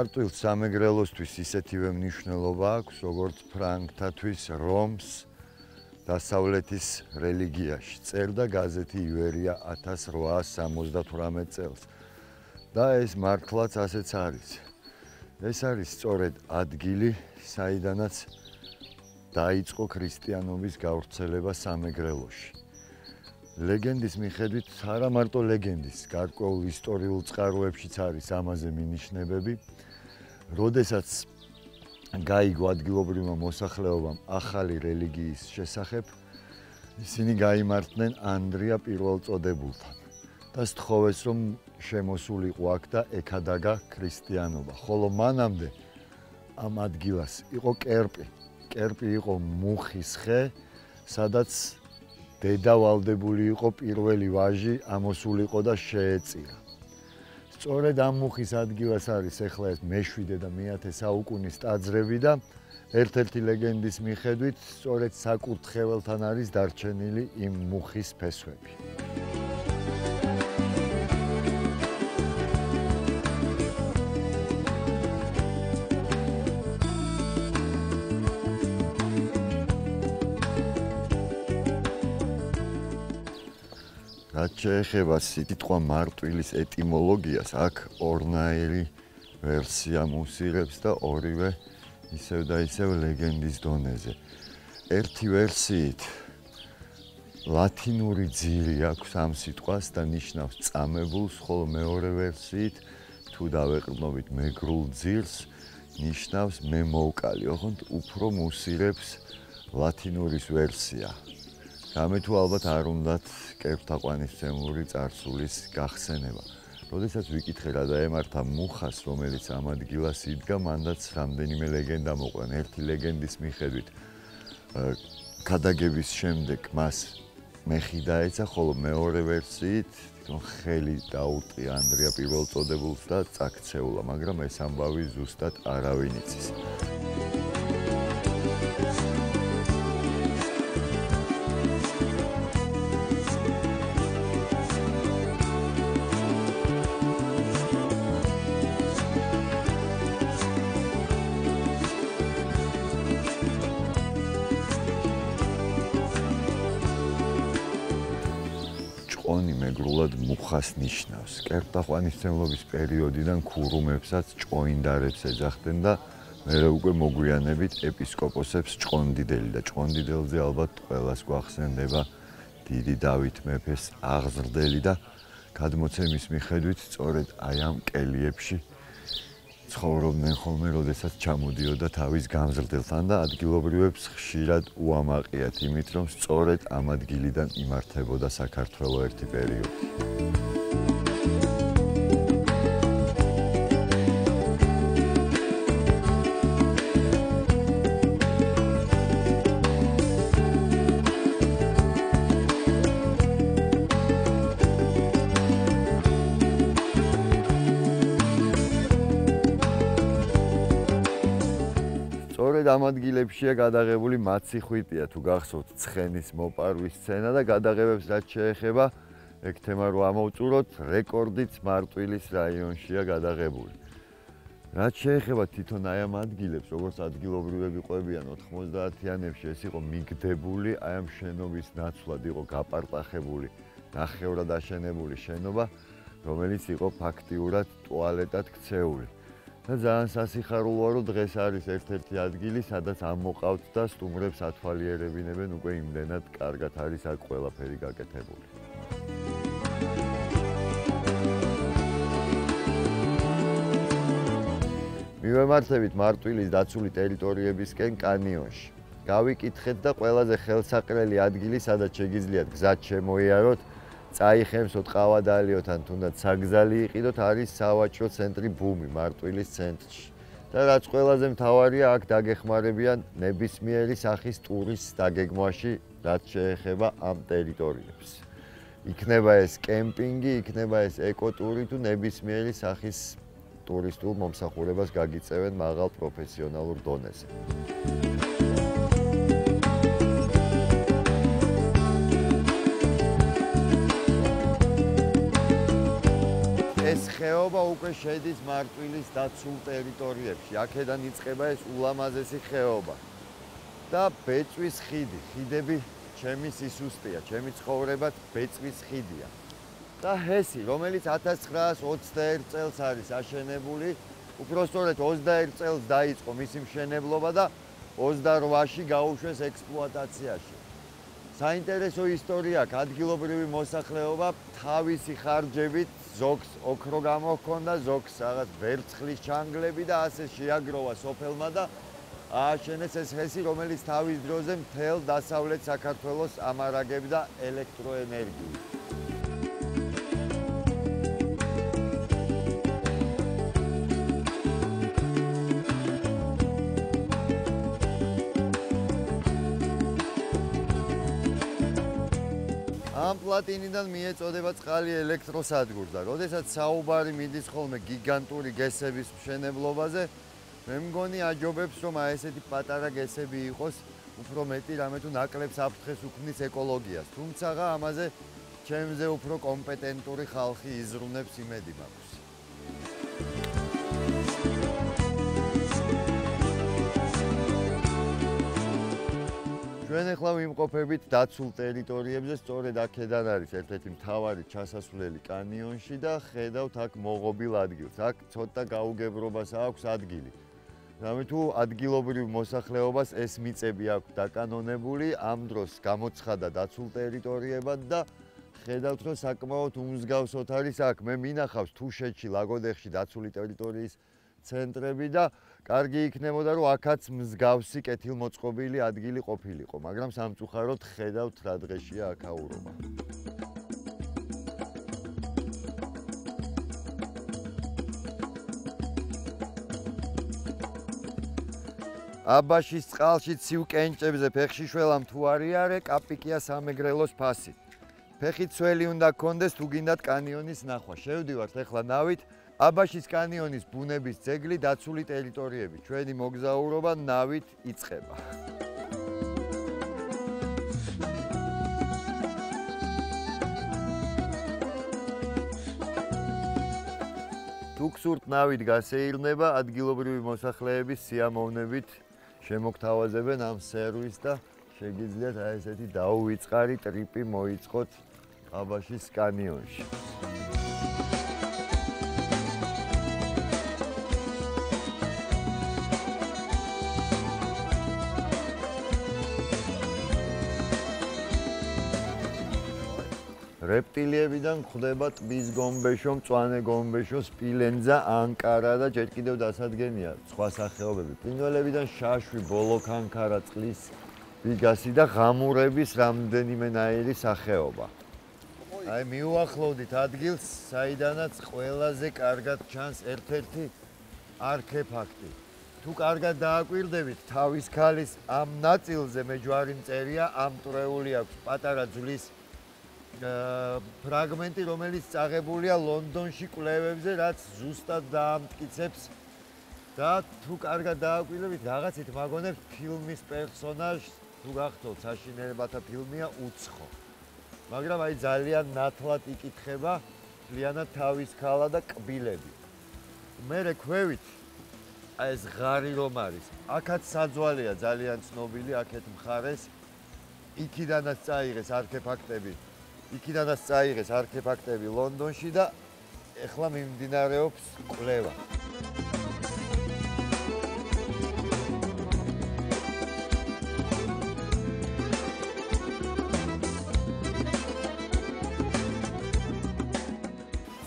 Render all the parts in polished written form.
მარტვილ სამეგრელოსთვის ისეთივე მნიშვნელობა აქვს, როგორც ფრანგთათვის რომს დასავლეთის რელიგიაში. წერდა გაზეთი ივერია 1878 წელს. და ეს მართლაც ასეც არის. ეს არის სწორედ ადგილი, საიდანაც დაიწყო ქრისტიანობის გავრცელება სამეგრელოში. ლეგენდის მიხედვით, არა მარტო ლეგენდის, გარკვეულ ისტორიულ წყაროებშიც არის ამაზე მინიშნებები, როდესაც გაიგო ადგილობრივმა მოსახლეობამ ახალი რელიგიის შესახებ, ისინი გაიმართნენ ანდრია პირველწოდებულთან და სთხოვეს, რომ შემოსულიყო აქ და ეკადაგა ქრისტიანობა. ხოლო მანამდე ამ ადგილას იყო კერპი. კერპი იყო მუხის ხე, სადაც დედა ვალდებული იყო პირველი ვაჟი ამოსულიყო და შეეწირა. სწორედ ამ მუხის ადგილას არის ახლა ეს მე-7 და მე-10 საუკუნის ტაძრები და ერთ-ერთი ლეგენდის მიხედვით სწორედ საკურთხეველთან არის დარჩენილი იმ მუხის ფესვები. რაც შეეხება სიტყვა მარტვილის ეტიმოლოგიას, აქ ორნაირი ვერსია მუსირებს და ორივე ისევ და ისევ ლეგენდის დონეზე. ერთი ვერსიით ლათინური ძირი აქვს ამ სიტყვას და ნიშნავს წამებულს, ხოლო მეორე ვერსიით თუ დავეყრდნობით მეგრულ ძირს, ნიშნავს მემოუკალი. ოღონდ უფრო მუსირებს ლათინურის ვერსია. რამე თუ ალბათ არ უნდათ კერპთაყვანისმცემლური წარსულის გახსენება. როდესაც ვიკითხე რა დაემართა მუხას, რომელიც ამ ადგილას იდგა, მანდაც რამდენიმე ლეგენდა მოყვან. ერთი ლეგენდის მიხედვით ქადაგების შემდეგ მას მეხი დაეცა, ხოლო მეორე ვერსიით ხელი დაუტყია ანდრია პირველწოდებულს და წაქცეულა, მაგრამ ეს ამბავი ზუსტად არავინ იცის. ჭყონი მეგრულად მუხას ნიშნავს. კერპთაყვანისმცემლობის პერიოდიდან ქურუმებსაც ჭყონდარებს ეძახდნენ და მერე უკვე მოგვიანებით ეპისკოპოსებს ჭყონდიდელი და ჭყონდიდელზე ალბათ ყველას გვახსენდება დიდი დავით მეფეს აღზრდელი და გადმოცემის მიხედვით სწორედ აი ამ კელიებში ცხოვრობდნენ ხოლმე, როდესაც ჩამოდიოდა თავის გამზრდელთან და ადგილობრივებს ხშირად უამაყიათ იმით, რომ სწორედ ამ ადგილიდან იმართებოდა საქართველოს ერთი პერიოდი. ამ ადგილებშია გადაღებული მაცი-ხვიტია, თუ გახსოვთ ცხენის მოპარვის სცენა და გადაღებებს რაც შეეხება, ეგ თემა რო ამოვწუროთ, რეკორდიც მარტვილის რაიონშია გადაღებული. რაც შეეხება თვითონ აი ამ ადგილებს, როგორც ადგილობრივები ყვებიან 90-იანებში, ეს იყო მიგდებული, აი ამ შენობის ნაცვლად იყო გაპარტახებული, ნახევრად აშენებული შენობა, რომელიც იყო ფაქტიურად ტუალეტად ქცეული. და ძალიან სასიხარულოა, რომ დღეს არის ერთ-ერთი ადგილი, სადაც ამოყავთ და სტუმრებს ათვალიერებინებენ, უკვე იმდენად კარგად არის აქ ყველაფერი გაკეთებული. მივემართებით მარტვილის დაცული ტერიტორიებისკენ კანიონში. გავიკითხეთ და ყველაზე ხელსაყრელი ადგილი, სადაც შეგიძლიათ გზად შემოიაროთ, წაიხემსოთ, ყავა დაალიოთ ან თუნდაც საგზალი იყიდოთ, არის სავაჭრო ცენტრი ბუმი მარტვილის ცენტრში. და რაც ყველაზე მთავარია, აქ დაგეხმარებიან ნებისმიერი სახის ტურის დაგეგმვაში, რაც შეეხება ამ ტერიტორიებს. იქნება ეს კემპინგი, იქნება ეს ეკოტური თუ ნებისმიერი სახის ტურისტულ მომსახურებას გაგიწევენ მაღალ პროფესიონალურ დონეზე. ეს ხეობა უკვე შედის მარტვილის დაცულ ტერიტორიებში. აქედან იწყება ეს ულამაზესი ხეობა. და ბეწვის ხიდი, ხიდები ჩემი სისუსტეა, ჩემი ცხოვრებაც ბეწვის ხიდია. და ჰესი, რომელიც 1921 წელს არის აშენებული, უпростоრეთ 21 წელს დაიწყო მისი მშენებლობა და 28-ში გაუშვეს ექსპლუატაციაში. საინტერესო ისტორია აქვს, ადგილობრივი მოსახლეობა თავისი ხარჯებით ზოგს ოქრო გამოჰქონდა, ზოგს რაღაც ვერცხლის ჩანგლები და ასე შეაგროვა სოფელმა და ააშენეს ეს ჰესი, რომელიც თავის დროზე მთელ დასავლეთ საქართველოს ამარაგებდა ელექტროენერგიით. ამ პლატინიდან მიეწოდება წყალი ელექტროსადგურს და როდესაც საუბარი მიდის ხოლმე გიგანტური გესების მშენებლობაზე, მე მგონი აჯობებს, რომ ესეთი პატარა გესები იყოს, უფრო მეტი რამე თუ ნაკლებს აფრთხეს უქმნის ეკოლოგიას. თუმცა ამაზე ჩემზე უფრო კომპეტენტური ხალხი იზრუნებს, იმედი მაქვს. ჩვენ ახლა ვიმყოფებით დაცულ ტერიტორიებზე, სწორედ აქედან არის ერთ-ერთი მთავარი ჩასასვლელი კანიონში და ხედავთ აქ მოღობილ ადგილს. აქ ცოტა გაუგებრობას აქვს ადგილი. რამე თუ ადგილობრივ მოსახლეობას ეს მიწები აქვს დაკანონებული, ამ დროს გამოცხადა დაცულ ტერიტორიებად და ხედავთ, რომ საკმაოდ უმსგავსოდ არის აქ. მე მინახავს თუშეთში, ლაგოდეხში დაცული ტერიტორიის ცენტრები და კარგი იქნებოდა, რომ აქაც მსგავსი კეთილმოწყობილი ადგილი ყოფილიყო, მაგრამ სამწუხაროდ ხედავთ რა დღეშია აქაურობა. აბაშის წყალში ცივ კენჭებზე ფეხში შველამ თუ არიარე, კაპიკია სამეგრელოს ფასი. ფეხი ცველი უნდა გქონდეს თუ გინდათ კანიონის ნახვა. შევდივართ ახლა ნავით. აბაშის კანიონის ბუნების ძეგლი დაცული ტერიტორიები. ჩვენი მოგზაურობა ნავით იწყება. თუ გსურთ ნავით გასეირნება, ადგილობრივი მოსახლეების სიამოვნებით შემოგთავაზებენ ამ სერვისს და შეგიძლიათ ესეთი დაუვიწყარი ტრიპი მოიწყოთ აბაშის კანიონში. რეპტილიებიდან გვხვდება ტბის გომბეშო, მწვანე გომბეშო, სპილენძა, ანკარა და ჯერ კიდევ დასადგენია სხვა სახეობები. ფრინველებიდან შაშვი, ბოლოქანქარა, წყლის ბიგასი და ღამურების რამდენიმენაირი სახეობა. აი მიუახლოვდით ადგილს, საიდანაც ყველაზე კარგად ჩანს ერთ-ერთი არქეფაქტი. თუ კარგად დააკვირდებით, თავის ქალის ამ ნაწილზე მე ჯვარი მწერია, ამტვრეული აქვს პატარა ძვლის ფრაგმენტი, რომელიც წაღებულია ლონდონში კვლევებზე, რაც ზუსტად დაამტკიცებს და თუ კარგად დააკვირდებით, რაღაცით მაგონებს ფილმის პერსონაჟს, თუ გახსოვთ, საშინელებათა ფილმია უცხო. მაგრამ აი ძალიან ნათლად იკითხება, მთლიანად თავის ქალა და კბილები. მერე ქვევით, აი ეს ღარი რომ არის, აქაც საძვალეა ძალიან ცნობილი, აქეთ მხარეს, იქიდანაც წაიღეს არქეფაქტები. იქიდანაც წაიღეს არქეფაქტები ლონდონში და ეხლა მიმდინარეობს კვლევა.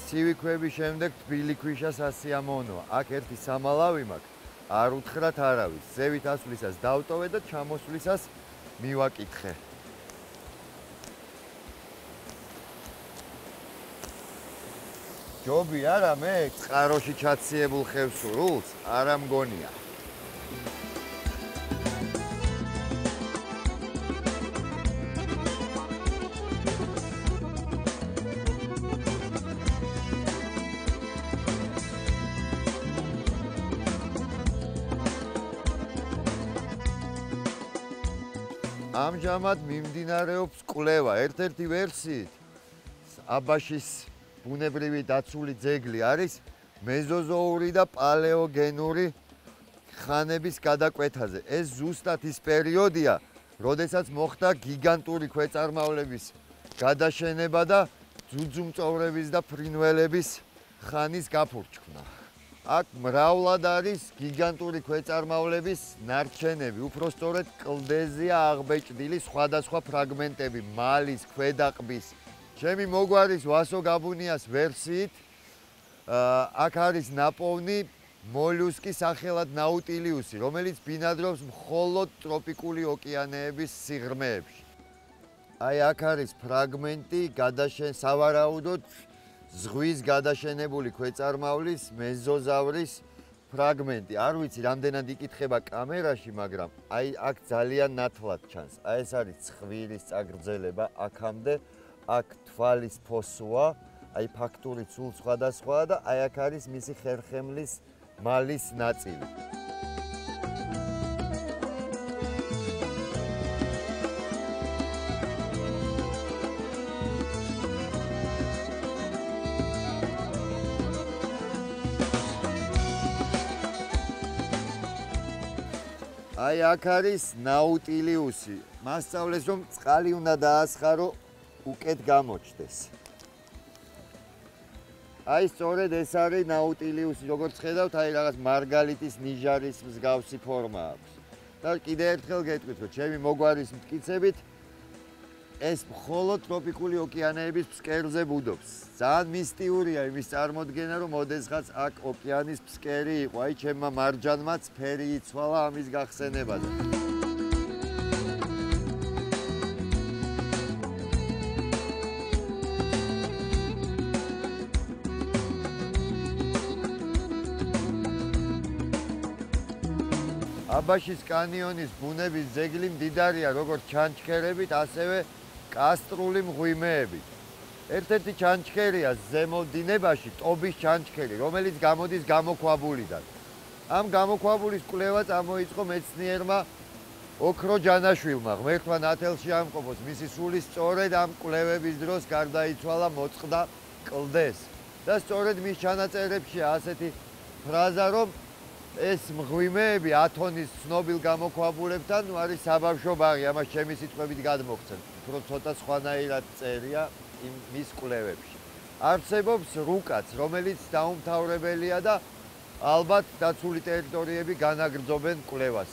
ცივი ქვების შემდეგ თბილი ქვიშა სასიამოვნოა. აქ ერთი სამალავი მაქვს, არ უთხრათ არავის. ზევით ასვლისას დავტოვე და ჩამოსვლისას მივაკითხე. ჯობი არა მე წყაროში ჩაციებულ ხევს სრულს არა მგონია. ამჟამად მიმდინარეობს კვლევა. ერთ-ერთი ვერსიით აბაშის ბუნებრივი დაცული ძეგლი არის მეზოზოური და პალეოგენური ხანების გადაკვეთაზე. ეს ზუსტად ის პერიოდია, როდესაც მოხდა გიგანტური ქვეწარმავლების გადაშენება და ძუძუმწოვრების და ფრინველების ხანის გაფურჩქნა. აქ მრავლად არის გიგანტური ქვეწარმავლების ნარჩენები, უпростоრედ კლდეზეა აღბეჭდილი სხვადასხვა ფრაგმენტები, მალის, ქვედაყბის. ჩემი მოგვარის ვასო გაბუნიას ვერსიით, აქ არის ნაპოვნი მოლუსკის სახელად ნაუტილიუსი, რომელიც ბინადრობს მხოლოდ ტროპიკული ოკეანეების სიღრმეებში. აი აქ არის ფრაგმენტი სავარაუდოდ ზღვის გადაშენებული ქვეწარმავლის მეზოზავრის ფრაგმენტი. არ ვიცი რამდენად იკითხება კამერაში, მაგრამ აი აქ ძალიან ნათლად ჩანს. აი ეს არის ცხვირის წაგრძელება აქამდე, აქ თვალის ფოსოა, აი ფაქტური სულ სხვადასხვაა და აი აქ არის მისი ხერხემლის მალის ნაწილი. აი აქ არის ნაუტილიუსი. მასწავლეს რომ წყალი უნდა დაასხარო უკეთ გამოჩდეს. აი სწორედ ეს არის ნაუტილიუსი, როგორც ხედავთ, აი რაღაც მარგალიტის ნიჟარის მსგავსი ფორმა აქვს. და კიდევ ერთხელ გეტყვით, რომ ჩემი მოგვარის მტკიცებით ეს მხოლოდ ტროპიკული ოკეანეების ფსკერზე ბუდობს. ძალიან მისტიურია იმის წარმოდგენა, რომ ოდესღაც აქ ოკეანის ფსკერი იყო. აი ჩემმა მარჯანმაც ფერი იცვალა ამის გახსენებაზე. აბაშის კანიონის ბუნების ძეგლი მდიდარია როგორც ჩანჩქერებით, ასევე კასტრული მღვიმეებით. ერთ-ერთი ჩანჩქერია ზემო დინებაში ტობის ჩანჩქერი, რომელიც გამოდის გამოქვაბულიდან. ამ გამოქვაბულის კვლევა წამოიწყო მეცნიერმა ოქრო ჯანაშვილმა, ღმერთმა ნათელში ამყოფოს. მისი სული სწორედ ამ კვლევების დროს გარდაიცვალა მოწყდა კლდეს. და სწორედ მის ჩანაწერებშია ასეთი ფრაზა, რომ ეს მღვიმეები 10 ტონის ცნობილ გამოქვაბულებთან არის საბავშვო ბაღი, ამას ჩემი სიტყვებით გადმოგცემ. უფრო ცოტა სხვანაირად წერია მის კვლევებში. არსებობს რუკაც, რომელიც დაუმთავრებელია და ალბათ დაცული ტერიტორიები განაგრძობენ კვლევას.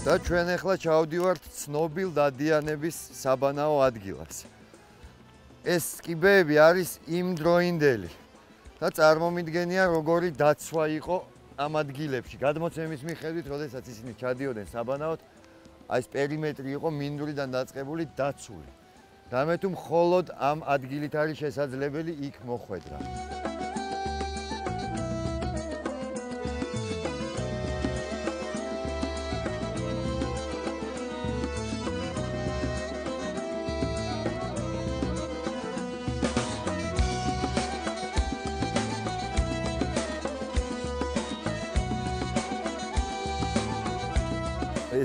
და ჩვენ ახლა ჩავდივართ ცნობილ დადიანების საბანაო ადგილას. ეს კიბეები არის იმდროინდელი და წარმომიდგენია როგორი დაცვა იყო ამ ადგილებში. გადმოცემის მიხედვით, როდესაც ისინი ჩადიოდნენ საბანაოდ, აი ეს პერიმეტრი იყო მინდვრიდან დაწყებული დაცული. რამე თუ მხოლოდ ამ ადგილით არის შესაძლებელი იქ მოხვედრა.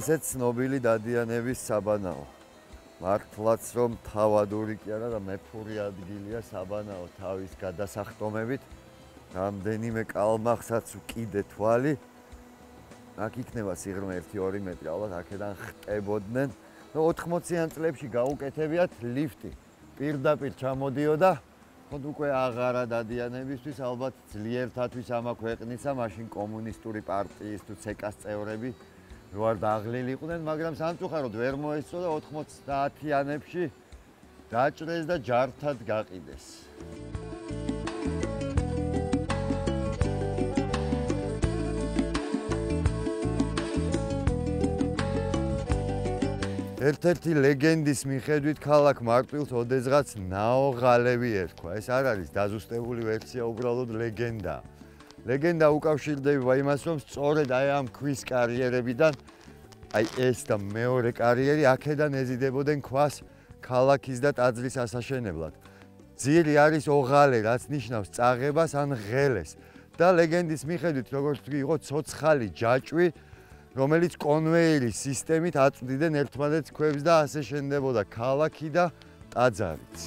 ესეც ცნობილი დადიანების საბანაო. მართლაც რომ თავადური კი არა და მეფური ადგილია საბანაო თავის გადასახტომებით. რამდენიმე კალმახსაც უკიდე თვალი. აქ იქნება სიღრმე 1-2 მეტრი, ალბათ აქედან ხტებოდნენ. 80-იან წლებში გაუკეთებიათ ლიფტი. პირდაპირ ჩამოდიოდა, ხოთ უკვე აღარა დადიანებისთვის, ალბათ ძლიერთათვის ამა ქვეყნისა, მაშინ კომუნისტური პარტიის თუ ცეკას წევრები ვარ დაღლილი იყვნენ, მაგრამ სამწუხაროდ ვერ მოესწრო და 90-იანებში დაჭრეს და ჯართად გაყიდეს. ერთ-ერთი ლეგენდის მიხედვით ქალაქ მარტვილს ოდესღაც ნაოღალევი ერქვა. ეს არ არის დაზუსტებული ვერსია, უბრალოდ ლეგენდაა. ლეგენდა უკავშირდება იმას, რომ სწორედ აი ამ ქვის კარიერებიდან, აი ეს და მეორე კარიერი აქედან ეზიდებოდნენ ქვას ქალაქის და ტაძრის ასაშენებლად. ძირი არის ოღალე, რაც ნიშნავს წაღებას ან ღელეს. და ლეგენდის მიხედვით, როგორც თქვი, იყო ცოცხალი ჯაჭვი, რომელიც კონვეიერის სისტემით აწვდიდნენ ერთმანეთს ქვებს და ასე შენდებოდა ქალაქი და ტაძარიც.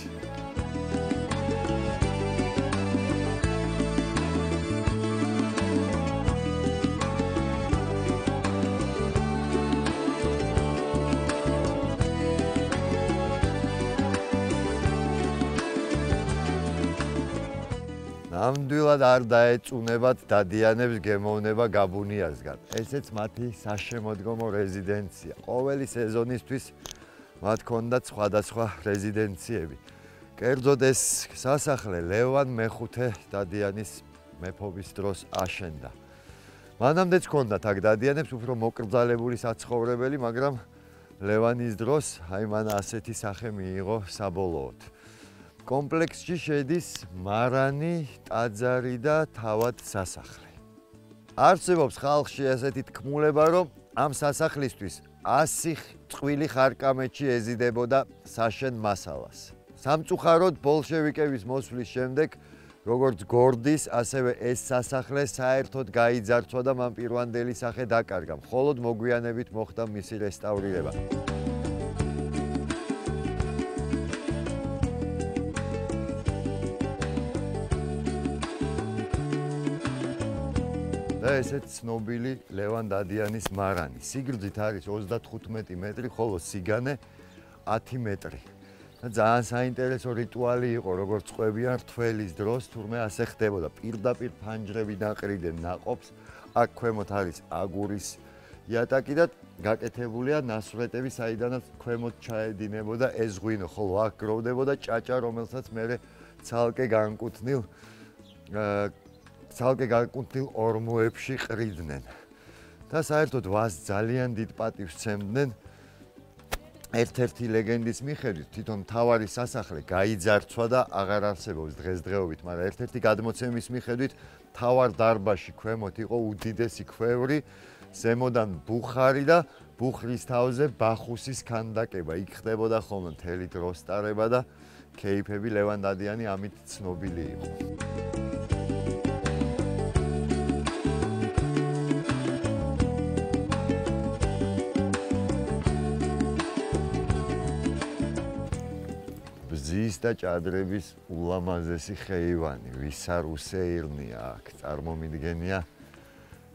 ნამდვილად არ დაეწუნებათ დადიანებს გემოვნება გაბუნიასგან. ესეც მათი საშემოდგომო რეზიდენცია. ყოველი სეზონისთვის მათ ჰქონდათ სხვადასხვა რეზიდენციები. კერძოდ ეს სასახლე ლევან მეხუთე დადიანის მეფობის დროს აშენდა. მანამდეც ჰქონდათ აქ დადიანებს უფრო მოკრძალებული საცხოვრებელი, მაგრამ ლევანის დროს აი მან ასეთი სახე მიიღო საბოლოოდ. კომპლექსში შედის მარანი, ტაძარი და თავად სასახლე. არსებობს ხალხში ესეთი თქმულება, რომ ამ სასახლისთვის 100 წყვილი ხარკამეთში ეზიდებოდა საშენ მასალას. სამწუხაროდ ბოლშევიკების მოსვლის შემდეგ, როგორც გორდის, ასევე ეს სასახლე საერთოდ გაიძარცვა და მან პირვანდელი სახე დაკარგა. მხოლოდ მოგვიანებით მოხდა მისი რესტავრირება. და ესეც ცნობილი ლევან დადიანის მარანი. სიგრძით არის 35 მეტრი, ხოლო სიგანე 10 მეტრი. ძალიან საინტერესო რიტუალი იყო, როგორც ყვებიან რთველის დროს, თურმე ასე ხდებოდა. პირდაპირ ფანჯრები დაყრიდნენ ნაყოფს, აქ ქვემოთ არის აგურის იატაკი და გაკეთებულია ნასვრეტები, საიდანაც ქვემოთ ჩაედინებოდა ეს ღვინო, ხოლო აქ გროვდებოდა ჭაჭა, რომელსაც მერე ცალკე განკუთვნილ ორმოებში ყრიდნენ. და საერთოდ ვაზს ძალიან დიდ პატივს სცემდნენ. ერთ-ერთი ლეგენდის მიხედვით თვითონ მთავარი სასახლე გაიძარცვა და აღარ არსებობს დღესდღეობით, მაგრამ ერთ-ერთი გადმოცემის მიხედვით მთავარ დარბაზში ქვემოთ იყო უდიდესი ქვევრი, ზემოდან ბუხარი და ბუხრის თავზე ბახუსის ქანდაკება. იქ ხდებოდა ხოლმე მთელი დროსტარება და კეიფები. ლევან დადიანი ამით ცნობილი იყო. ბზის და ჭადრების ულამაზესი ხეივანი, ვისარ უსეირნია აქ, წარმომიდგენია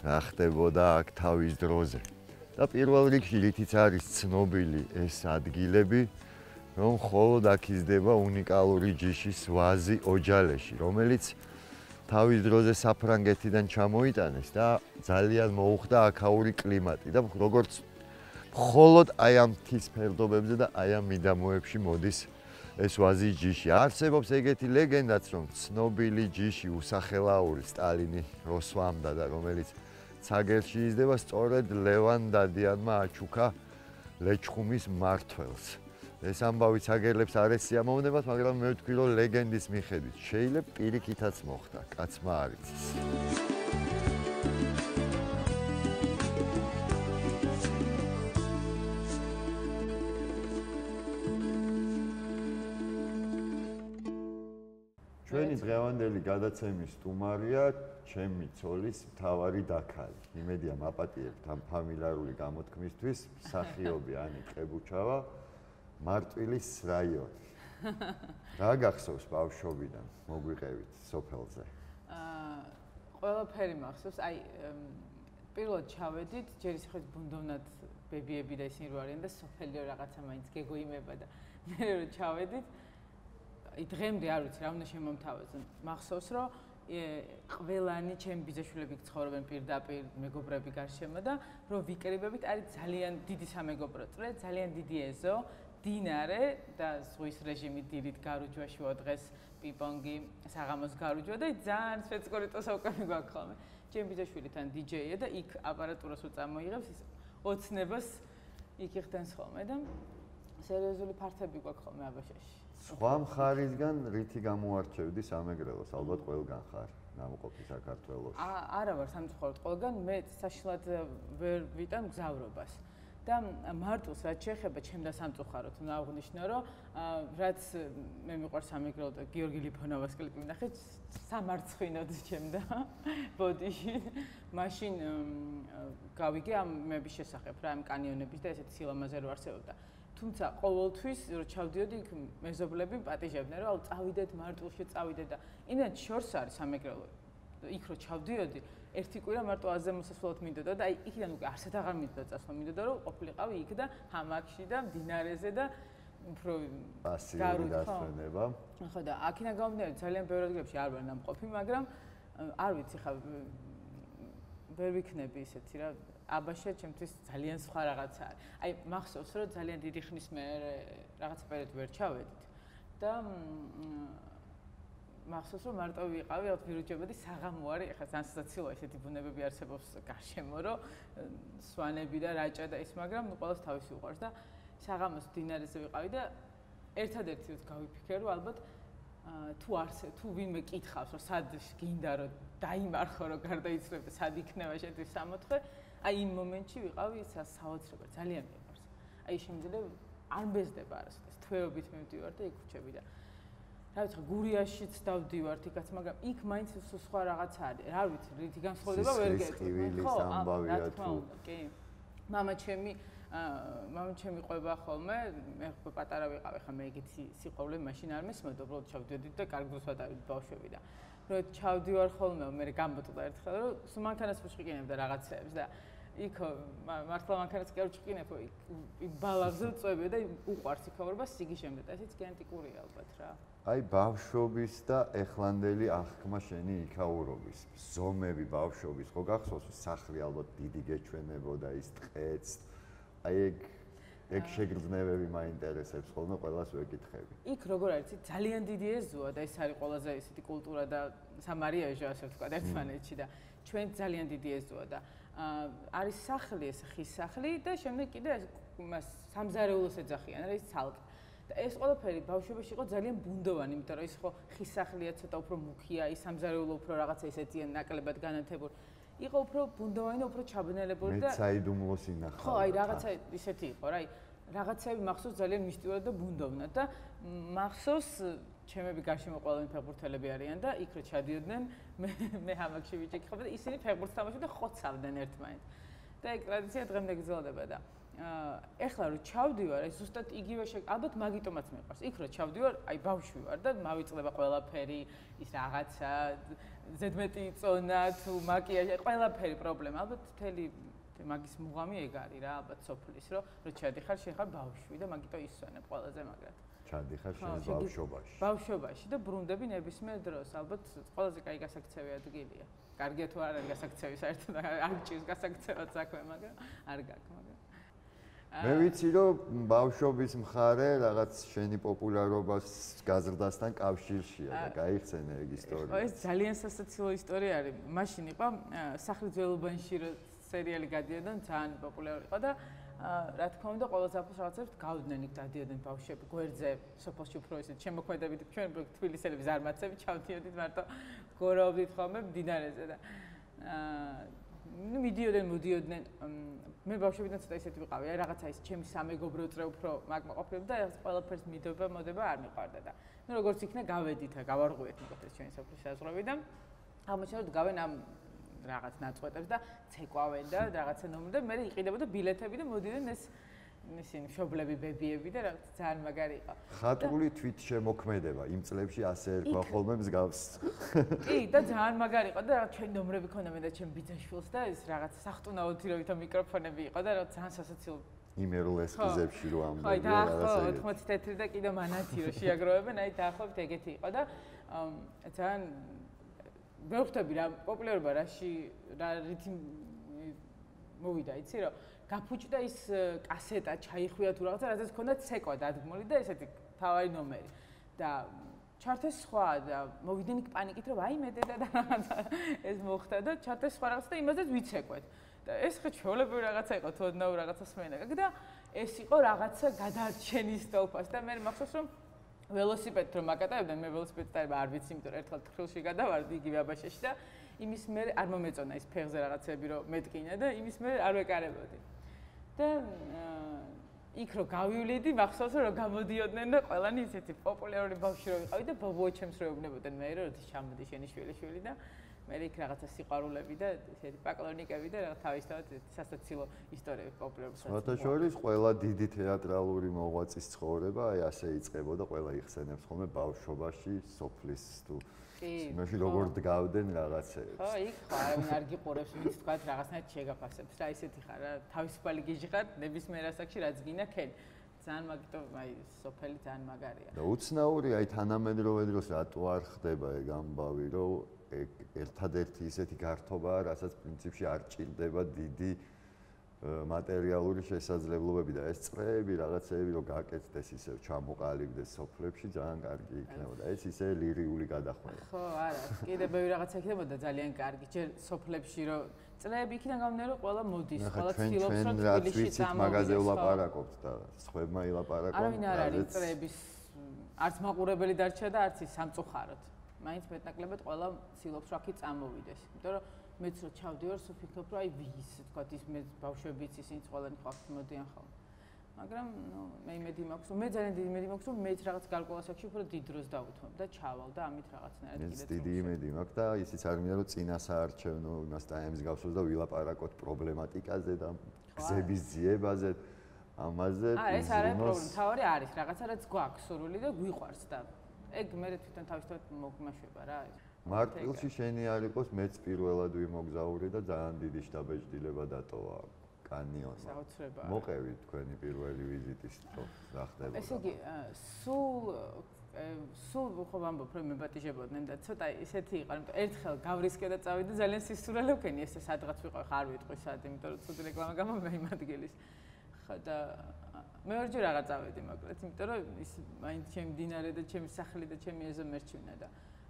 რა ხდებოდა აქ თავის დროზე. და პირველ რიგში რითიც არის ცნობილი ეს ადგილები, რომ მხოლოდ აქ იზრდება უნიკალური ჯიშის ვაზი ოჯალეში, რომელიც თავის დროზე საფრანგეთიდან ჩამოიტანეს და ძალიან მოუხდა აქაური კლიმატი და როგორც მხოლოდ აი ამ მთის ფერდობებზე და აი ამ მიდამოებში მოდის ეს ვაზის ჯიში. არსებობს ეგეთი ლეგენდაც, რომ ცნობილი ჯიში უსახელაური სტალინი რო სვამდა და რომელიც ცაგერში იზრდება, სწორედ ლევან დადიანმა აჩუქა ლეჩხუმის მმართველს. ეს ამბავი ცაგერლებს არ ესიამოვნებათ, მაგრამ მე ვთქვი, რომ ლეგენდის მიხედვით შეიძლება პირიქითაც მოხდა, კაცმა არ იცის. ჩვენი დღევანდელი გადაცემის სტუმარია ჩემი ცოლის მთავარი დაქალი. იმედია მაპატიებთ ამ ფამილიარული გამოთქმისთვის. მსახიობი ანი ყებუჩავა, მარტვილის რაიონი. რა გახსოვს ბავშვობიდან? მოგვიყევით სოფელზე. ყველაფერი მახსოვს. აი, პირველად ჩავედით, ჯერ ისე ბუნდოვნად ბებიები და ისინი რო არიან და სოფელიო რაღაცა მაინც გეგოიმება და მე რო ჩავედით, დღემდე არ ვიცი რა უნდა შემომთავაზო. მახსოვს რომ ყველანი ჩემი ბიძაშვილები ცხოვრობენ პირდაპირ მეგობრები გარშემო და რომ ვიკრიბებით არის ძალიან დიდი სამეგობრო წრე, ძალიან დიდი ეზო, დინარე და ზღვის რეჟიმით დილით გარუჯვაშიო დღეს პიპონგი, საღამოს გარუჯვა და ძალიან სპეცკორიტოს უკან გვაქვს ხოლმე. ჩემი ბიძაშვილი თან დიჯეია და იქ აპარატურას უწამოიღებს ის ოცნებას იქ იხდენს ხოლმე და სერიოზული ფართები გვაქვს ხოლმე აბაშაში. სხვა მხარისგან რითი გამოარჩევდი სამეგრელოს? ალბათ ყველგან ხარ ნამყოფი საქართველოში. არა ვარ სამწუხაროდ ყველგან, მე საშინლად ვერ ვიტან მგზავრობას. და მარტოს რაც შეეხება ჩემდა სამწუხაროდ უნდა აღვნიშნო რომ რაც მე მიყვარს სამეგრელო და გიორგი ლიფონოვას კლიპი ვნახე სამარცხვინოდ ჩემდა ბოდიში მაშინ გავიგე ამ მების შესახებ რა ამ კანიონების და ესეთ სილამაზე რო არსებობდა თუმცა ყოველთვის რო ჩავდიოდი იქ მეზობლები პატიჟებდნენ რომ წავიდეთ მარტულში წავიდეთ და იმენ შორს არის სამეგრელო იქ რო ჩავდიოდი ერთი კვირა მარტო აზზე მოსასვლელად მინდოდა და აი იქიდან უკვე არსად აღარ მინდოდა წასვლა მინდოდა რომ ყოფილიყავი იქ და ჰამაკში და მდინარეზე და უფრო პასიური დასვენება ხო და აქიდან გამომდინარე ძალიან ბევრ ადგილებში არ ვარ ნამყოფი მაგრამ არ ვიცი ხა ვერ ვიქნები ისეთი რა აბაშა ჩემთვის ძალიან სხვა რაღაცა არის აი მახსოვს რომ ძალიან დიდი ხნის მე რაღაცა პერიოდი ვერ ჩავედით და მახსოვს რომ მარტო ვიყავი ალბათ ვირუჯებოდი საღამო არის ეხლა ძალიან სასაცილოა ესეთი ბუნებები არსებობს გარშემო რომ სვანები და რაჭა და ის მაგრამ ნუ ყველას თავისი უყვარს და საღამოს დინარეზე ვიყავი და ერთადერთი გავიფიქრე რომ ალბათ თუ ვინმე კითხავს რომ სად გინდა რომ დაიმარხო რომ გარდაიცვლებ და სად იქნება შენთვის სამოთხე აი იმ მომენტში ვიყავი საოცრებად ძალიან მიყვარს აი შემიძლია არ მბეზდება არასოდეს თვეობით მივდივარ და იქ ვჩები და რა ვიცი გურიაშიც დავდივართ იქაც მაგრამ იქ მაინც სხვა რაღაცა არის რა ვიცი რითი განსხვავდება ვერ გეტყვი ხო ამბავია თუ კი მამა ჩემი ყვება ხოლმე მე პატარა ვიყავ ხა მე ეგეთი სიყვარული მაშინ არ მესმოდა უბრალოდ ჩავდიოდით და კარგ დროს ვატარებდი ბავშვები და რომ ჩავდივარ ხოლმე მე გამბოტყდა ერთხელ რომ სულ მანქანას ვშყინებდა რაღაცეებს და იქ მართლა მანქანას კი არ ვჭყინებ იქ ბალავზე ვწვევი და უყვარს იქაურობა სიგიშემდე და ესეც კი ანტიკურია ალბათ რა აი ბავშვობის და ეხლანდელი აღქმა შენი იქაურობის ზომები ბავშვობის ხო გახსოვს სახლი ალბათ დიდი გეჩვენებოდა ის ტყეც აი ეგ შეგრძნებები მაინტერესებს ხოლმე ყველას ვეკითხები იქ როგორ არის ძალიან დიდი ეზოა და ეს არის ყველაზე ისეთი კულტურა და სამარიაჟო ასე ვთქვათ ერთმანეთში და ჩვენ ძალიან დიდი ეზოა და არის სახლი ეს ხის სახლი და შემდეგ კიდე მას სამზარეულოს ეძახიან რა ის ცალკე და ეს ყველაფერი ბავშვობაში იყო ძალიან ბუნდოვანი იმიტომ რომ ის ხო ხის სახლია ცოტა უფრო მუქია ის სამზარეულო უფრო რაღაცა ისეთია ნაკლებად განათებული იყო უფრო ბუნდოვანი და უფრო ჩაბნელებული და მეცაიდუმლო სინახავდა ხო აი რაღაცა ისეთი იყო რა აი რაღაცები მახსოვს ძალიან მისტიურად და ბუნდოვნად და მახსოვს ჩემები გარშემო ყველანი ფეხბურთელები არიან და იქ რო ჩადიოდნენ მე ჰამაკში ვიჭიქავდი და ისინი ფეხბურთს თამაშობდნენ და ხოცავდნენ ერთმანეთს და ეგ ტრადიცია დღემდე გრძელდება და ეხლა რო ჩავდივარ ეს ზუსტად იგივე ალბათ მაგიტომაც მეყვარს იქ რო ჩავდივარ აი ბავშვი ვარ და მავიწყდება ყველაფერი ის რაღაცა ზედმეტი წონა თუ მაკიაჟი ყველაფერი პრობლემა ალბათ მთელი მაგის მუღამი ეგ არის რა albათ სოფლის რომ ჩადიხარ შენ ხარ ბავშვი და მაგიტო ისვენებ ყველაზე მაგრად ჩადიხარ შენ ბავშვობაში და ბრუნდები ნებისმიერ დროს ალბათ ყველაზე კაი გასაქცევი ადგილია კარგია თუ არ არის გასაქცევი საერთოდ არ გჭირს გასაქცევად საქმე მაგრამ არ გაქვს მაგრამ მე ვიცი რომ ბავშვობის მხარე რაღაც შენი პოპულარობას გაზრდასთან კავშირშია და გაიხსენე ეგ ისტორია ეს ძალიან სასაცილო ისტორია არის მაშინ იყო სახლის ძველობანში რომ სერიალი გადიოდა ძალიან პოპულარული იყო და რა თქმა უნდა ყველა ზაფხულს რაღაცებს გავდნენ იქ დადიოდნენ ბავშვები გვერდზე სოფელში უფრო ისე შემოქმედებით ჩვენ თბილისელები ზარმაცები ჩავდიოდით მარტო გოროვდით ხოლმე მდინარეზე და მიდიოდნენ მოდიოდნენ მე ბავშვებიდან ცოტა ისეთი ვიყავი აი რაღაცა ის ჩემი სამეგობრო წრე უფრო მაგმა ყოფილა და ეს ყველაფერს მოდება არ მიყვარდა და ნუ როგორც იქნა გავედით გავარღვიეთ მოგეთ ეს ჩვენი სოფლის საზღვრები და აღმოჩნდა რომ გავენ ამ რაღაც ნაწყვეტებს და ცეკვავენ და რაღაცა ნომრ და მე იყიდებოდა ბილეთები და მოდიოდნენ ეს ისინი მშობლები ბებიები და რაღაც ძალიან მაგარი იყო ხატული თვით შემოქმედება იმ წლებში ასე ერქვა ხოლმე მსგავს კი და ძალიან მაგარი იყო და რაღაც ჩვენ ნომრები ქონდა და ჩვენ ბიძაშვილს და ეს რაღაც სახტუნაოთი როითა მიკროფონები იყო და რაღაც ძალიან სასაცილო იმერულ ესკიზებში რო ამბობ ხო და 80 თეთრი და კიდე მანათი რო შეაგროვებენ აი დაახლოებით ეგეთი იყო და ძალიან ვერ ხვდები რა პოპულარობა რა რითი მოვიდა იცი რომ გაფუჭდა ის კასეტა ჩაიხვია თუ რაღაცა რადგან ჰქონდა ცეკვა დადგმული და ესეთი თავარი ნომერი და ჩარტეს სხვა და მოვიდნენ იქ პანიკით რომ აი მე დედა და რაღაცა ეს მოხდა და ჩარტეს სხვა რაღაცა და იმასაც ვიცეკვეთ და ეს ხე ჩვეულებრივი რაღაცა იყო თუ ოდნავ რაღაცას მენა და ეს იყო რაღაცა გადარჩენის სტოლფას და მე მახსოვს რომ ველოსიპედით რომ აკატავდნენ მე ველოსიპედით არ ვიცი იმიტომ რომ ერთხელ თხრილში გადავარდი იგივე აბაშაში და იმის მე არ მომეწონა ის ფეხზე რაღაცები რომ მეტკინა და იმის მე არ ვეკარებოდი და იქ რო გავივლიდი, მახსოვს რომ გამოდიოდნენ და ყველანი ისეთი პოპულარული ბავშვი რო ვიყავი და ბობო ჩემს რო ეუბნებოდნენ მე რომ როდის ჩამოდი შენი შვილი და მე იქ რაღაცა სიყვარულები და ესეთი პაკლონიკები და რაღაც თავისთავად სასაცილო ისტორიები პოპულარული. შორის ყველა დიდი თეატრალური მოღვაწის ცხოვრება აი ასე იწყებოდა, ყველა იხსენებს ხოლმე ბავშვობაში სოფლის თუ იმაში როგორ დგავდნენ რაღაცეებს. ხო, იქ ხარ, არ გიყურებს ვინც თქვა რაღაცნაირად შეგაფასებს რა ისეთი ხარ რა, თავისუფალი გიჟი ხარ, ნებისმიერ ასაკში რაც გინდა ქენ. ძალიან მაგიტო აი სოფელი ძალიან მაგარია. და უცნაური აი თანამედროვე დროს რატო არ ხდება ეგ ამბავი, რომ ერთადერთი ისეთი გართობაა, რასაც პრინციპში არ ჭირდება დიდი მატერიალური შესაძლებლობები და ეს წრეები, რაღაცეები რომ გაკეთდეს ისევ ჩამოყალიბდეს სოფლებში ძალიან კარგი იქნებოდა. ეს ისე ლირიული გადახვევა. ხო, არა, კიდე ბევრი რაღაცა იქნებოდა ძალიან კარგი. ჯერ სოფლებში რომ წრეები იქიდან გამომდინარე რომ ყველა მოდის, ყველა ცდილობს რომ თბილისში წამოვიდეს. მაგაზე ვლაპარაკობთ და სხვებმა ილაპარაკონ. არავინ არ არის წრეების არც მაყურებელი დარჩა და არც ის სამწუხაროდ. მაინც მეტნაკლებად ყველა ცდილობს რომ აქ წამოვიდეს. იმიტომ რომ მეც რო ჩავდივარ, ვფიქრობ რომ აი ვის თქვა ის მე ბავშვებიც ისინიც ყველანი ხო აქ მოდიან ხოლმე. მაგრამ ნუ მე იმედი მაქვს, მე ძალიან დიდი იმედი მაქვს, რომ მეც რაღაც გარკვეულსაკში უფრო დიდ დროს დავუთმობ და ჩავალ და ამით რაღაცნაირად კიდე. მეც დიდი იმედი მაქვს და ისიც არ მინდა რომ წინასაარჩევნო იმას დაემსგავსოს და ვილაპარაკოთ პრობლემატიკაზე და გზების ძიებაზე, ამაზე. ეს არის პრობლემა, თავი არის რაღაცა რაც გვაქვს სურვილი და გვიყვარს და ეგ მე თვითონ თავისთავად მოგმაშვება რა. მარტვილში შენი არ იყოს, მეც პირველად ვიმოგზაური და ძალიან დიდი შთაბეჭდილება დატოვა კანიონზე. საოცრებაა. მოყევი თქვენი პირველი ვიზიტის დრო რა ხდება. ესე იგი, სულ ხო ვამბობ რომ მებატიჟებოდნენ და ცოტა ისეთი იყო, რომ ერთხელ გავრისკე და წავიდე ძალიან სისურველი ვქენი, ესე სადღაც ვიყავ, ხარ ვიტყვი სად, იმიტომ რომ ცუდი რეკლამა გამომე იმ ადგილის. ხო და მეორჯერ აღარ წავედი მოკლედ, იმიტომ რომ ის მაინც ჩემი მდინარე და ჩემი სახლი და ჩემი ეზო მერჩივნა და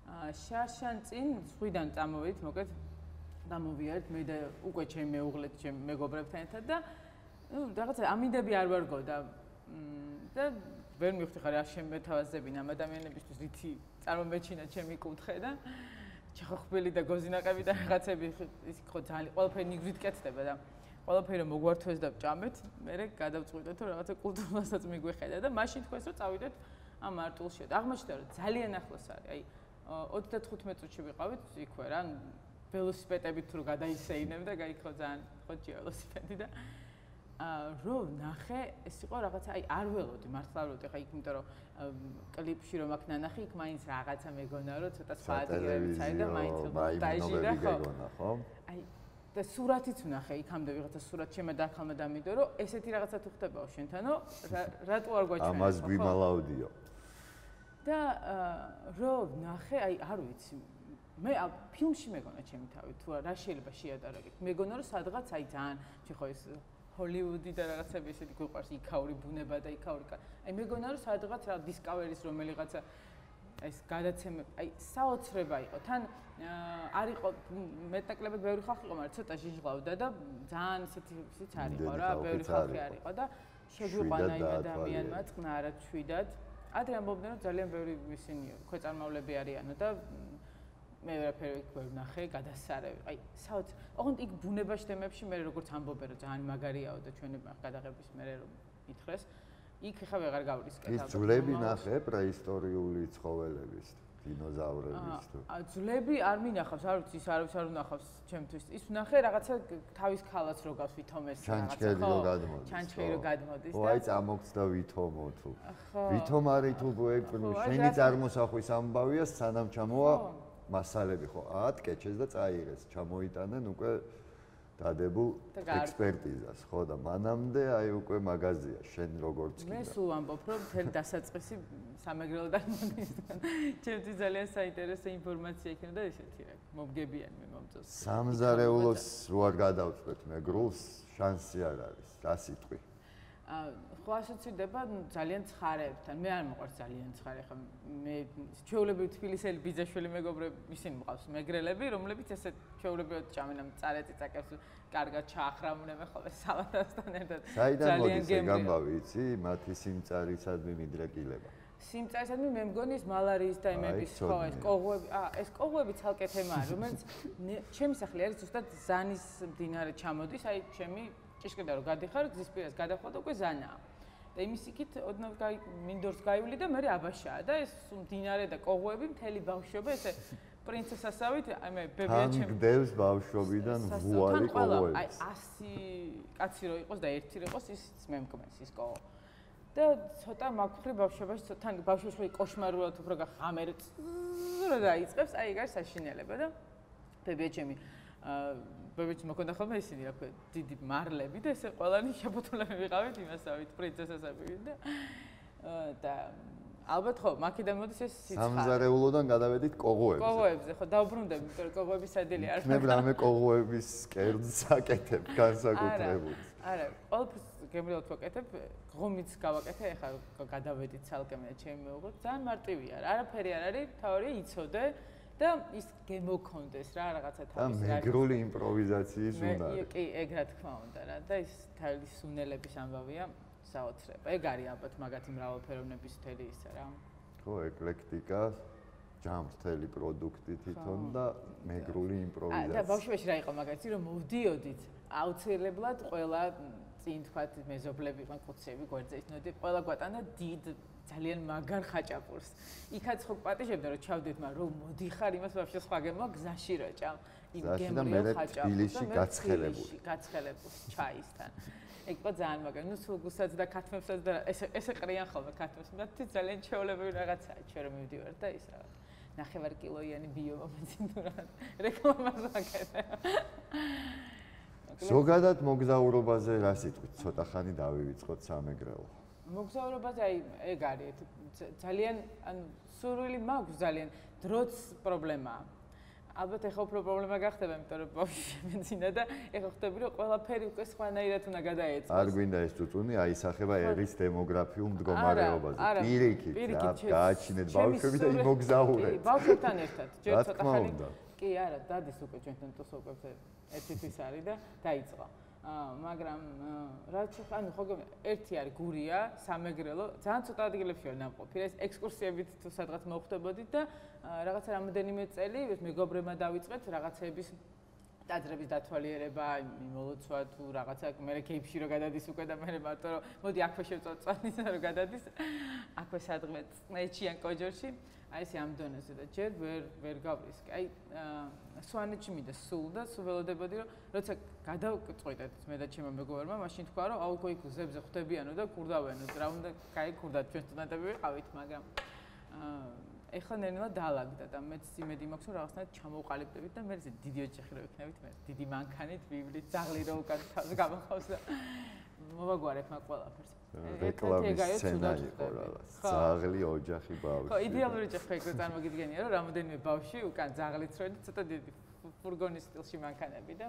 შარშან წინ ზღვიდან წამოვიდით, მოკლედ დამოვიარეთ მე და უკვე ჩემი მეუღლეთ, ჩემი მეგობრებთან ერთად და ნუ რაღაცა ამინდები არ ვარგო და ვერ მივხვდი რა შემეთავაზებინ ამ ადამიანებისთვის რითი წარმომეჩინა ჩემი კუთხე და ჩახოხბილი და გოზინაყები და რაღაცები ის ხო ძალიან ყველაფერი ნიგვზით კეთდება და ყველაფერი მოგვართვეს და ჭამეთ, მე გადავწყვიტეთ რომ რაღაცა კულტურასაც მიგვეხედა და მაშინ თქვეს რომ წავიდეთ ამ მარტვილში. აღმოჩნდა რომ ძალიან ახლოს არის. აი 35 წუთში ვიყავით იქვე რა, ველოსიპედებით თუ გადაისეინებ და გაიქო ძალიან ხოჭია ველოსიპედი და რო ნახე, ეს იყო რაღაცა, აი არ ველოდი, მართლა ველოდი, ხა იქ იმიტომ რომ კლიპში რომ აქ ნანახი, იქ მაინც რაღაცა მეგონა რომ ცოტა სხვა ადგილებიც არის და მაინც მონტაჟი რა ხო? აი და სურათიც ვნახე, იქამდე ვიღაცა სურათ შემედახალმა დამიდო, რომ ესეთი რაღაცა თუ ხდებაო შენთანო, რატო არ გვაჩვენე? ამას გვიმალავდიო. და რო ვნახე, აი არ ვიცი, მე ფილმში მეგონა ჩემი თავი, თუ რა შეიძლება შეადარაგეთ. მეგონა რომ სადღაც აი ძალიან, ხო ეს ჰოლივუდი და რაღაცები ესეთი გვიყვარს, იქაური ბუნება და იქაური აი მეგონა რომ სადღაც რა დისკავერის რომელიღაცა ეს გადაცემები, აი საოცრება იყო. თან არ იყო მეტნაკლებად ბევრი ხალხი იყო, მაგრამ ცოტა ჟიჟღავდა და ძალიან ისიც არ იყო რა, ბევრი ხალხი არ იყო და შეგვიყვანა იმ ადამიანმა წყნა არა ჩვიდად. ადრე ამბობდნენ რომ ძალიან ბევრი ისინი ქვეწარმავლები არიანო და მე ვერაფერი ვერ ვნახე, გადასარევი. აი საოცრ. ოღონდ იქ ბუნებაში თემებში მე როგორც ამბობენ რომ ძალიან მაგარიაო და ჩვენი გადაღების მე რომ ითხრეს. იქ ხა ვეღარ გავრისკეთ. ის ძვლები ნახე პრეისტორიული ცხოველების, დინოზავრების თუ. ძვლები არ მინახავს, არ ვიცი, ის არავის არ უნახავს ჩემთვის. ის ვნახე რაღაცა თავის ქალაც რო გავს ვითომეს რაღაცა ხო. ჩანჩქერი რო გადმოდის და. ო აი წამოგწდა ვითომო თუ. ვითომარი თუ შენი წარმოსახვის ამბავია სანამ ჩამოვა მასალები ხო ატკეჩეს და წაიღეს, ჩამოიტანენ უკვე დადებულ ექსპერტიზას, ხო და მანამდე აი უკვე მაგაზია, შენ როგორც კი. მე სულ ამბობ, რომ მთელი დასაწყისი სამეგრელოდან მოდის. ჩემთვის ძალიან საინტერესო ინფორმაცია იქნება და ესეთი რა, მომგებიანი მე მომწონს. სამზარეულოს რო არ გადავწყვეტ მე გრულს, შანსი არ არის, რა სიტყვი. ხო ასოცირდება ძალიან ცხარეებთან. მე არ მოყვარს ძალიან ცხარე, ხა მე ჩვეულებრივ თბილისელი ბიძაშვილი მეგობრები, ისინი მყავს მეგრელები, რომლებიც ესე ჩვეულებრივად ჭამენ ამ წარეწიწაკებს, კარგად ჩაახრამუნებ ხოლმე სალატასთან ერთად. საიდან მოდის ეგ ამბავი, იცი? მათი სიმწარისადმი მიდრეკილება. სიმწარისადმი მე მგონი ის მალარიის და იმების ხო ეს კოღუები, ეს კოღუები ცალკე თემაა, რომელიც ჩემი სახლი არის ზუსტად ზანის მდინარე ჩამოდის, აი ჩემი ჭიშკრიდან რომ გადიხარ, გზის პირას გადახვა და უკვე ზანაა. და იმის იქით ოდნავ მინდორს გაივლი და მე აბაშაა და ეს მდინარე და კოღოები მთელი ბავშვობა ესე პრინცესასავით, აი მე ბებია ჩემი გდევს ბავშვობიდან ვუალი კოღოებს. აი 100 კაცი რო იყოს და ერთი რო იყოს, ისიც მე მკმეს ის კოღო. და ცოტა მაგხრი ბავშვობაში თან ბავშვობაში კოშმარულად უფრო გახამერც რა დაიწყებს, აი ეგ არის საშინელება და ბებია ჩემი ბებიჩი მოკონდა ხოლმე ისინი რა ქვია დიდი მარლები და ესე ყველანი შეფუთულები ვიყავით იმასავით პრინცესასები და ალბათ ხო მაქედან მოდის ეს სიცხარე სამზარეულოდან გადავედით კოღოებზე. კოღოებზე ხო დაუბრუნდები, იმიტომ რომ კოღოების ადილი არ მე რამე კოღოების კერძს აკეთებ განსაკუთრებით. არა, ყველაფერს გემრიელად ვაკეთებ, ღომიც გავაკეთე, ეხლა გადავედით ცალკე მე ჩემი მეუღლე, ძალიან მარტივია, არაფერი არ არის, თავარია იცოდე და ის გემოქონდეს რა რაღაცა თავის რა. და მეგრული იმპროვიზაციის უნარი. კი, ეგ რა თქმა უნდა რა და ის თავის უნელების ამბავია საოცრება. ეგ არის ალბათ მაგათი მრავალფეროვნების მთელი ისა რა. ხო, ეკლექტიკა, ჯამრთელი პროდუქტი თვითონ და მეგრული იმპროვიზაცია. და ბავშვობაში რა იყო მაგათი რომ მოვდიოდით აუცილებლად ყველა წინ თქვათ მეზობლები იყვნენ კუცები გვერდზე ისნოდი ყველა გვატანდა დიდ ძალიან მაგარ ხაჭაპურს. იქაც ხო პატიჟებდა რომ ჩავდეთ, მაგრამ რომ მოდიხარ იმას ვაფშე სხვა გემო გზაში რა ჭამ იმ გემრიელ ხაჭაპურს და გაცხელებულს ჩაისთან. ეგ ყო ძალიან მაგარი. ნუ სულგუსაც და ქათმებსაც და ესე ყრიან ხოლმე ქათმებს. და თვით ძალიან ჩეულებრივი რაღაცაა ჩვენ რომ მივდივართ და ის რა. 9 კილოიანი ბიომომეცნიერად რეკლამას ვაკეთებ. ზოგადად მოგზაურობაზე რა სიტყვით ცოტა ხანი დავივიწყოთ სამეგრელო. მოგზაურობაზე აი ეგ არის ძალიან ანუ სურვილი მაქვს ძალიან დროც პრობლემაა. ალბათ ეხლა უფრო პრობლემა გახდება, იმიტომ რომ ბავშვი მეცინა და ეხლა ხვდები რომ ყველაფერი უკვე სხვანაირად უნდა გადაეწყოს. არ გვინდა ეს წუწუნი აისახება ერის დემოგრაფიულ მდგომარეობაზე. პირიქით რა გააჩინეთ ბავშვები და იმოგზაურეთ. კი, ბავშვებთან ერთად. ჯერ ცოტა ხანი. კი, არა, დადის უკვე ჩვენთან ტოსოკვებზე ერთი თვის არის და დაიწყო. მაგრამ რაც ანუ ხო ერთი არის გურია, სამეგრელო, ძალიან ცოტა ადგილებში ვარ ნამყოფი. ეს ექსკურსიებით თუ სადღაც მოხვდებოდით და რაღაცა რამოდენიმე წელი მეგობრებმა დავიწყეთ რაღაცების ტაძრების დათვალიერება, მიმოლოცვა თუ რაღაცა მე კეიპში რო გადადის უკვე და მე მარტო რომ მოდი აქვე შევწოწვანით რომ გადადის აქვე სადღაც წნეჩიან კოჯორში. აი ესე ამ დონეზე და ჯერ ვერ გავრისკი. აი სვანეთში მინდა სულ და სულ ველოდებოდი რომ როცა გადავწყვიტეთ მე და ჩემო მეგობრებმა, მაშინ თქვა რომ აუ ხო იქ ზებზე ხვდებიანო და კურდავენო, რა უნდა კაი კურდათ ჩვენ სტუდენტები ვიყავით, მაგრამ ეხლა ნენელა დაალაგდა და მეც იმედი მაქვს რომ რაღაცნაირად ჩამოვყალიბდებით და მე ესე დიდი ოჯახი რო ვიქნებით მე, დიდი მანქანით, ბიბლით, ძაღლი რო უკან თავს გამახავს და მოვაგვარებ მაგ ყველაფერს. რეკლამის სცენა იყო რაღაც. ძაღლი, ოჯახი, ბავშვი. ხო, იდეალური ოჯახი ეგრე წარმოგიდგენია, რომ რამოდენიმე ბავშვი უკან ძაღლიც რო და ცოტა დიდი ფურგონის სტილში მანქანები და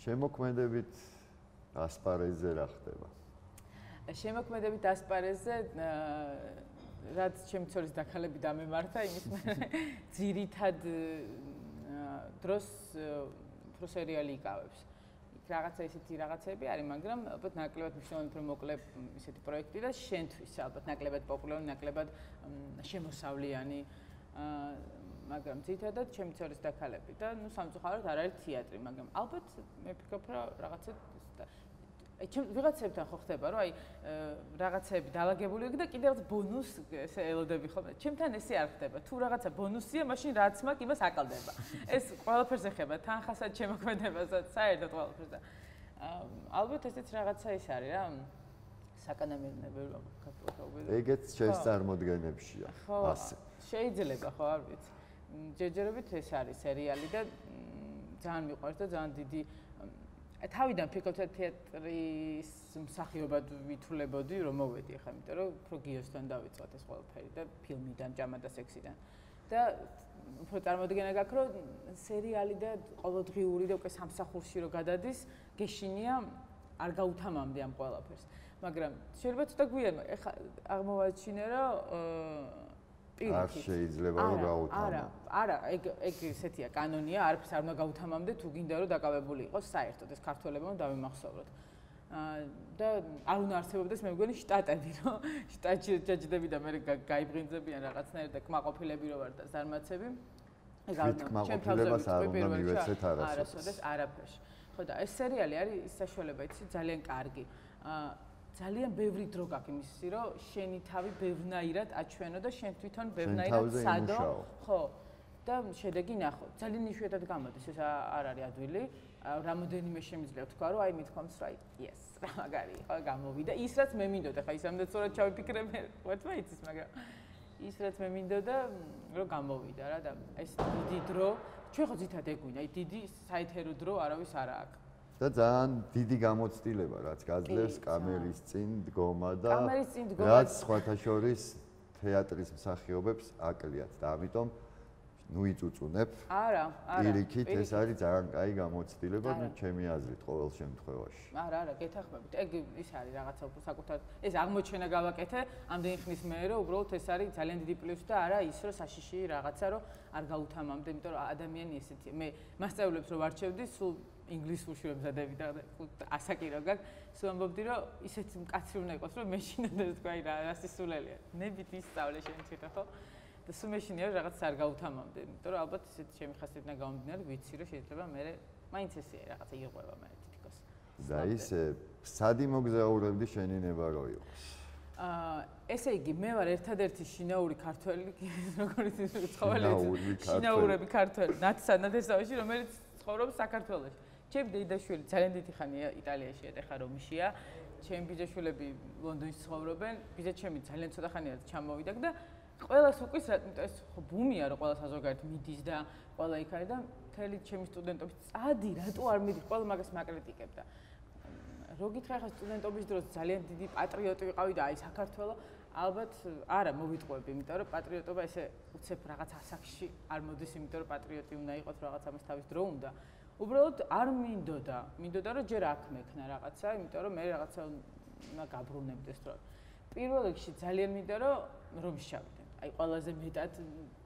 შემოქმედებით ასპარეზზე რა ხდება? შემოქმედებით ასპარეზზე რაც ჩემი ცოლის დაქალები დამემართა, იმის მერე ძირითად დროს უფრო სერიალი იკავებს. რაღაცა ისეთი რაღაცები არის, მაგრამ ალბათ ნაკლებად მნიშვნელოვანი უფრო მოკლე ისეთი პროექტი და შენთვის ალბათ ნაკლებად პოპულარული, ნაკლებად შემოსავლიანი, მაგრამ ძირითადად ჩემი ცოლის დაქალები და ნუ სამწუხაროდ არ არის თეატრი, მაგრამ ალბათ მე ვფიქრობ რომ რაღაცა აი ჩემ ვიღაცებთან ხო ხდება რომ აი რაღაცები დაალაგებული იქ და კიდევ ბონუს ესე ელოდები ხოლმე. ჩემთან ესე არ ხდება. თუ რაღაცა ბონუსია, მაშინ რაც მაქვს, იმას აკლდება. ეს ყველაფერს ეხება, თანხასაც, შემოქმედებასაც, საერთოდ ყველაფერს და ალბათ ესეც რაღაცა ის არის რა. საკანონმდებლო კაპიტალები. ეგეც შენს წარმოდგენებშია. ასე. შეიძლება ხო არ ვიცი. ჯერჯერობით ეს არის სერიალი და ძალიან მიყვარს და ძალიან დიდი თავიდან ფიქრობ თეატრის მსახიობად ვითვლებოდი რომ მოვედი ახლა, იმიტომ რომ უფრო გიოსთან დავიწყოთ ეს ყველაფერი და ფილმიდან, ჯამა და სექსიდან. და უფრო წარმოდგენა გაქვს რომ სერიალი და ყოველდღიური და უკვე სამსახურში რო გადადის, გეშინია არ გაუთამამდი ამ ყველაფერს. მაგრამ შეიძლება ცოტა გვიან ახლა აღმოვაჩინე რომ არ შეიძლება რომ გაუთამო. არა, ეგ ესეთია კანონია, არაფერს არ უნდა გაუთამამდე თუ გინდა რომ დაკავებული იყოს საერთოდ ეს ქართველებმა დავიმახსოვროთ. და არ უნდა არსებობდეს მე მგონი შტატები, რომ შტატში ჯაჯდები და მე გაიბრინძებიან რაღაცნაირად და კმაყოფილები რო ვარ და ზარმაცები. ეგ არ უნდა. კმაყოფილებას არ უნდა მივეცეთ არასოდეს. არაფერში. ხო და ეს სერიალი არის ის საშუალება, იცი, ძალიან კარგი. ძალიან ბევრი დრო გაქვს იმისი, რომ შენი თავი ბევრნაირად აჩვენო და შენ თვითონ ბევრნაირად სადო. ხო. და შედეგი ნახო. ძალიან იშვიათად გამოდის, ეს არ არის ადვილი. რამოდენიმე შემიძლია თქვა, რომ აი მithkoms რა, yes, რა მაგარი იყო, გამოვიდა. ის რაც მე მინდოდა, ხა ის ამდენ სწორად ჩავიფიქრებ, ვთქვა იცის, მაგრამ ის რაც მე მინდოდა, რომ გამოვიდა რა და ეს დიდი დრო, ჩვენ ხო ძირითადად ეგვინა, აი დიდი საეთერო დრო არავის არ აქვს. და ძალიან დიდი გამოცდილება, რაც გაძლევს კამერის წინ დგომა და რაც სხვათა შორის თეატრის მსახიობებს აკლიათ და ამიტომ ნუ იწუწუნებ. არა. პირიქით ეს არის ძალიან კაი გამოცდილება, ნუ ჩემი აზრით ყოველ შემთხვევაში. არა, გეთანხმებით. ეგ ის არის რაღაცა უფრო საკუთარ ეს აღმოჩენა გავაკეთე ამდენი ხნის მერე, რომ უბრალოდ ეს არის ძალიან დიდი პლუსი და არა ის რომ საშიში რაღაცა რომ არ გაუთამამდე, იმიტომ რომ ადამიანი ესეთი მე მასწავლებლებს რომ ვარჩევდი, სულ ინგლისურში რომ მზადები და ასაკი რო გაქვს, სულ ამბობდი რომ ისეთი მკაცრი უნდა იყოს, რომ მეშინოდა თქვა რა სისულელია. ნებით ისწავლე შენ თვითონ ხო? და სულ მეშინია რომ რაღაც არ გაუთამამდე, იმიტომ რომ ალბათ ისეთი ჩემი ხასიათიდან გამომდინარე, ვიცი რომ შეიძლება მე მაინც ესე რაღაცა იყვება მე თითქოს. და ისე სადი მოგზაურებდი შენინება რო იყოს. ესე იგი მე ვარ ერთადერთი შინაური ქართველი, როგორც ცხოველი შინაურები ქართველი, ნათესავში, რომელიც ცხოვრობს საქართველოში. ჩემი დედაშვილი ძალიან დიდი ხანია იტალიაშია, ეხლა რომშია. ჩემი ბიძაშვილები ლონდონში ცხოვრობენ. ბიძაჩემი ძალიან ცოტა ხანია ჩამოვიდა და ყველას უკვის, იმიტომ ეს ხო ბუმია, რომ ყველა საზოგადოებრივ მიდის და ყველა იქ არის და მთელი ჩემი სტუდენტობის წადი, რატო არ მიდის, ყველა მაგას მაკრიტიკებდა. რო გითხრა ხა სტუდენტობის დროს ძალიან დიდი პატრიოტი ვიყავი და აი საქართველოს ალბათ არა მოვიტყვები, იმიტომ რომ პატრიოტობა ესე უცებ რაღაც ასაკში არ მოდის, იმიტომ რომ პატრიოტი უნდა იყოს რაღაც ამას თავის დრო უნდა. უბრალოდ არ მინდოდა რომ ჯერ აქ მექნა რაღაცა, იმიტომ რომ მე რაღაცა უნდა გაბრუნებდეს თორე. პირველ რიგში ძალიან მინდა რომ შევიდე. აი ყველაზე მეტად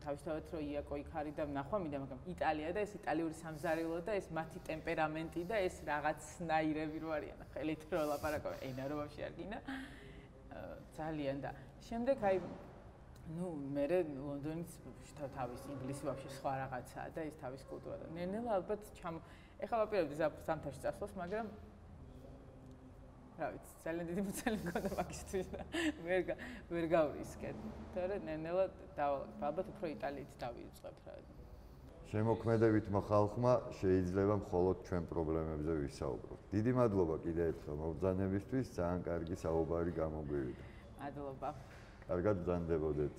თავისთავად რომ იაკო იქ არის და ნახვა მინდა, მაგრამ იტალია და ეს იტალიური სამზარეულო და ეს მათი ტემპერამენტი და ეს რაღაცნაირები რო არიან, ხელით რო ლაპარაკობ, ენა რო ვაფშე არ გინდა. ძალიან და შემდეგ აი ნუ მე ლონდონის თავის ინგლისი ვაფშე სხვა რაღაცაა და ეს თავის კულტურა და ნელ-ნელა ალბათ ეხლა ვაპირებდი ზამთარში წასვლას, მაგრამ რა ვიცი, ძალიან დიდი მოცელი მქონდა მაგისთვის და ვერ გავრისკეთ. თორე ნელ-ნელა ალბათ უფრო იტალიით დავიწყებთ რა. შემოქმედებითმა ხალხმა შეიძლება მხოლოდ ჩვენ პრობლემებზე ვისაუბროთ. დიდი მადლობა კიდევ ერთხელ მობრძანებისთვის, ძალიან კარგი საუბარი გამოგვივიდა. მადლობა. კარგად ბრძანდებოდეთ.